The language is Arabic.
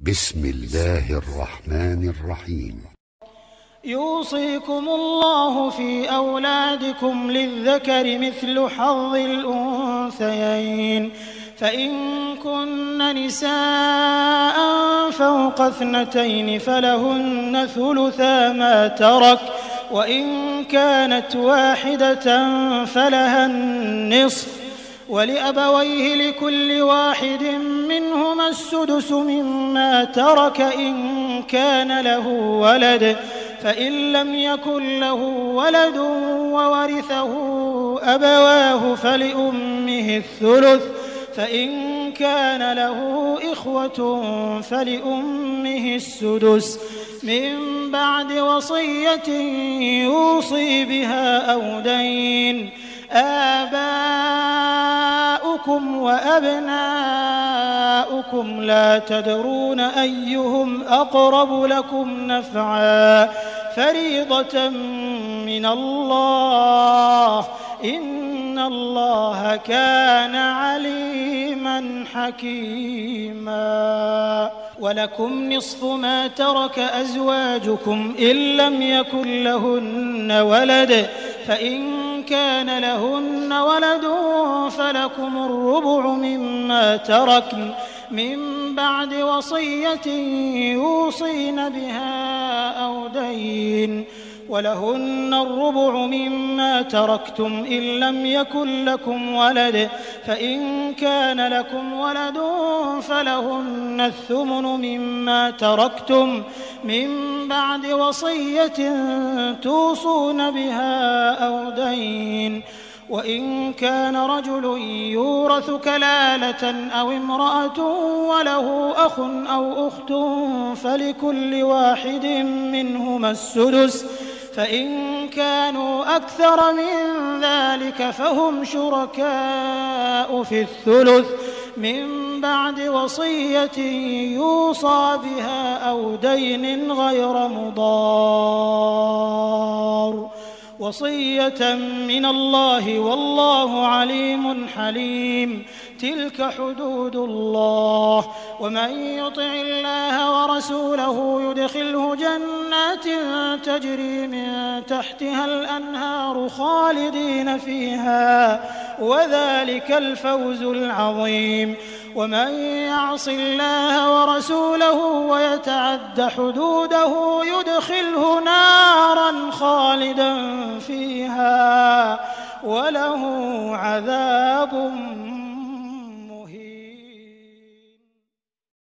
بسم الله الرحمن الرحيم. يوصيكم الله في أولادكم للذكر مثل حظ الأنثيين، فإن كن نساء فوق 2 فلهن ثلثا ما ترك، وإن كانت واحدة فلها النصف، ولأبويه لكل واحد منهما السدس مما ترك إن كان له ولد، فإن لم يكن له ولد وورثه أبواه فلأمه الثلث، فإن كان له إخوة فلأمه السدس من بعد وصية يوصي بها أو دين. آباؤكم وأبناؤكم لا تدرون أيهم أقرب لكم نفعا، فريضة من الله، إن الله كان عليما حكيما. ولكم نصف ما ترك أزواجكم إن لم يكن لهن ولد، فإن كان لهن ولد فلكم الربع مما تركن من بعد وصية يوصين بها أو دين، ولهن الربع مما تركتم إن لم يكن لكم ولد، فإن كان لكم ولد فلهن الثمن مما تركتم من بعد وصية توصون بها أو دين. وإن كان رجل يورث كلالة أو امرأة وله أخ أو أخت فلكل واحد منهما السدس، فإن كانوا أكثر من ذلك فهم شركاء في الثلث من بعد وصية يوصى بها أو دين غير مضار، وصية من الله والله عليم حليم. تلك حدود الله، ومن يطع الله ورسوله يدخله جنات تجري من تحتها الأنهار خالدين فيها، وذلك الفوز العظيم. ومن يعص الله ورسوله ويتعد حدوده يدخله نارا خالدا فيها وله عذاب